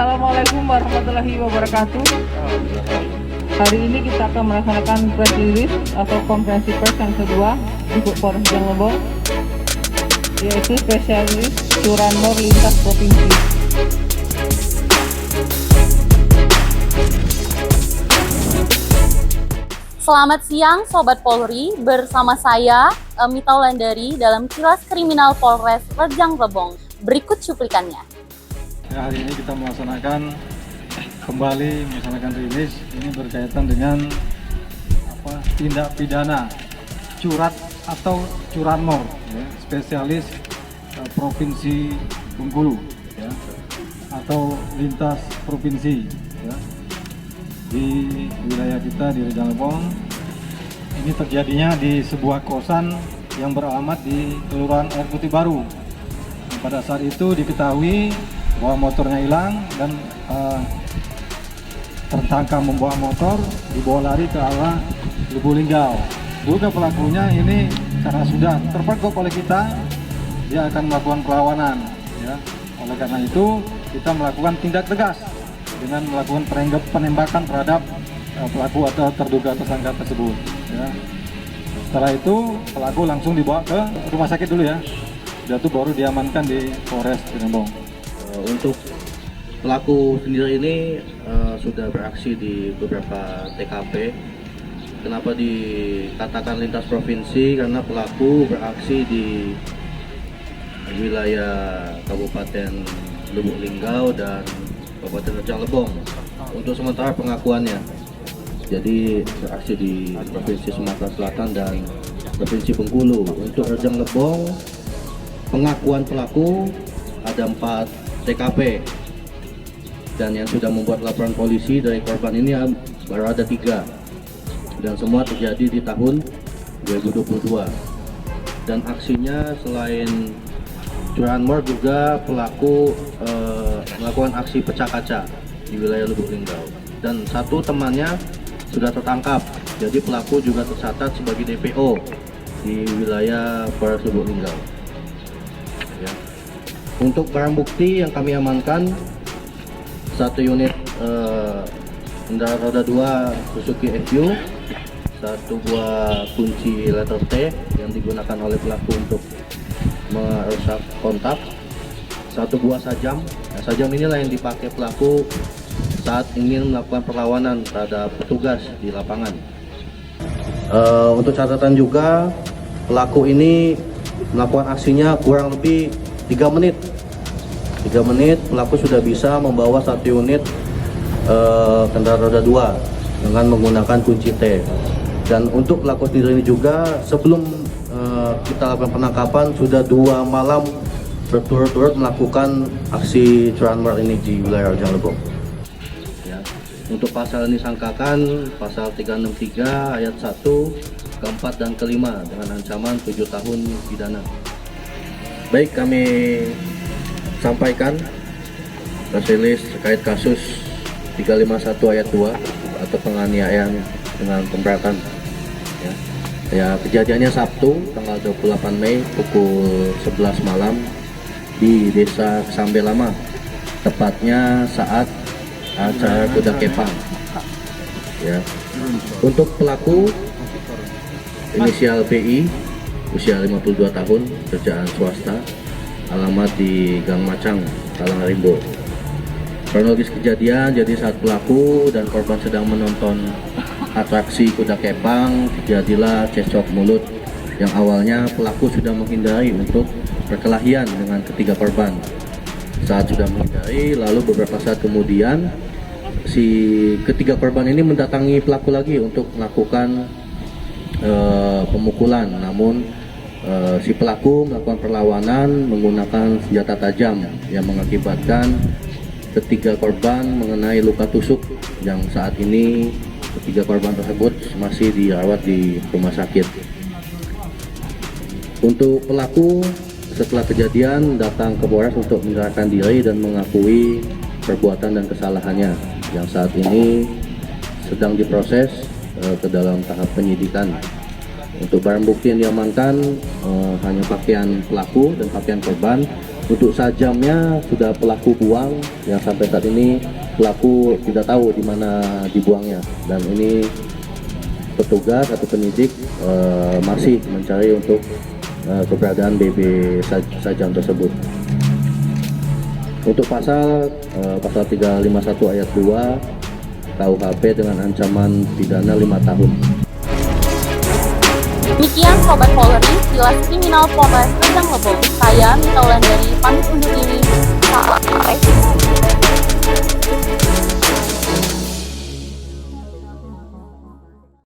Assalamualaikum warahmatullahi wabarakatuh. Hari ini kita akan melaksanakan press release atau konferensi pers yang kedua untuk Polres Rejang Lebong, yaitu spesialis curanmor lintas provinsi. Selamat siang Sobat Polri, bersama saya Mita Wulandari dalam Kilas Kriminal Polres Rejang Lebong. Berikut cuplikannya. Ya, hari ini kita melaksanakan kembali rilis ini berkaitan dengan tindak pidana curat atau curanmor, ya, spesialis provinsi Bengkulu, ya, atau lintas provinsi, ya, di wilayah kita di Rejang Lebong. Ini terjadinya di sebuah kosan yang beralamat di Kelurahan Air Putih Baru. Pada saat itu diketahui bahwa motornya hilang dan tersangka membawa motor dibawa lari ke arah Lubuk Linggau. Duga pelakunya ini karena sudah terpergok oleh kita, dia akan melakukan perlawanan, ya. Oleh karena itu kita melakukan tindak tegas dengan melakukan penembakan terhadap pelaku atau terduga tersangka tersebut, ya. Setelah itu pelaku langsung dibawa ke rumah sakit dulu, ya. Sudah itu baru diamankan di Polres Rejang Lebong. Untuk pelaku sendiri ini sudah beraksi di beberapa TKP. Kenapa dikatakan lintas provinsi? Karena pelaku beraksi di wilayah Kabupaten Lubuk Linggau dan Kabupaten Rejang Lebong. Untuk sementara pengakuannya, jadi beraksi di Provinsi Sumatera Selatan dan Provinsi Bengkulu. Untuk Rejang Lebong, pengakuan pelaku ada 4 TKP, dan yang sudah membuat laporan polisi dari korban ini baru ada 3, dan semua terjadi di tahun 2022. Dan aksinya selain curanmor juga pelaku melakukan aksi pecah kaca di wilayah Lubuk Linggau, dan 1 temannya sudah tertangkap. Jadi pelaku juga tercatat sebagai DPO di wilayah Polres Lubuk Linggau, ya. Untuk barang bukti yang kami amankan, 1 unit kendaraan roda 2 Suzuki FU, 1 buah kunci letter T yang digunakan oleh pelaku untuk merusak kontak, 1 buah sajam. Nah, sajam inilah yang dipakai pelaku saat ingin melakukan perlawanan terhadap petugas di lapangan. Untuk catatan juga, pelaku ini melakukan aksinya kurang lebih 3 menit. 3 menit pelaku sudah bisa membawa 1 unit kendaraan roda 2 dengan menggunakan kunci T. Dan untuk pelaku sendiri ini juga sebelum kita lakukan penangkapan sudah 2 malam berturut-turut melakukan aksi curanmor ini di wilayah Rejang Lebong. Ya. Untuk pasal ini disangkakan pasal 363 ayat 1, ke-4 dan ke-5 dengan ancaman 7 tahun pidana. Baik, kami sampaikan press release terkait kasus 351 ayat 2 atau penganiayaan dengan pemberatan, ya. Ya, kejadiannya Sabtu tanggal 28 Mei pukul 11 malam di Desa Sambe Lama, tepatnya saat acara kuda kepang, ya. Untuk pelaku inisial PI, usia 52 tahun, kerjaan swasta, alamat di Gang Macang, Talangrimbo. Kronologis kejadian, jadi saat pelaku dan korban sedang menonton atraksi kuda kepang, terjadilah cekcok mulut yang awalnya pelaku sudah menghindari untuk perkelahian dengan ketiga korban. Saat sudah menghindari, lalu beberapa saat kemudian si ketiga korban ini mendatangi pelaku lagi untuk melakukan pemukulan, namun si pelaku melakukan perlawanan menggunakan senjata tajam yang mengakibatkan ketiga korban mengenai luka tusuk, yang saat ini ketiga korban tersebut masih dirawat di rumah sakit. Untuk pelaku setelah kejadian datang ke Polres untuk menyerahkan diri dan mengakui perbuatan dan kesalahannya, yang saat ini sedang diproses ke dalam tahap penyidikan. Untuk barang bukti yang diamankan hanya pakaian pelaku dan pakaian korban. Untuk sajamnya sudah pelaku buang, yang sampai saat ini pelaku tidak tahu di mana dibuangnya, dan ini petugas atau penyidik masih mencari untuk keberadaan BB sajam tersebut. Untuk pasal 351 ayat 2 KUHP dengan ancaman pidana 5 tahun. Demikian Sobat Polri, Kilas Kriminal Polres Rejang Lebong. Saya Mita Wulandari, pamit undur diri. Sampai jumpa.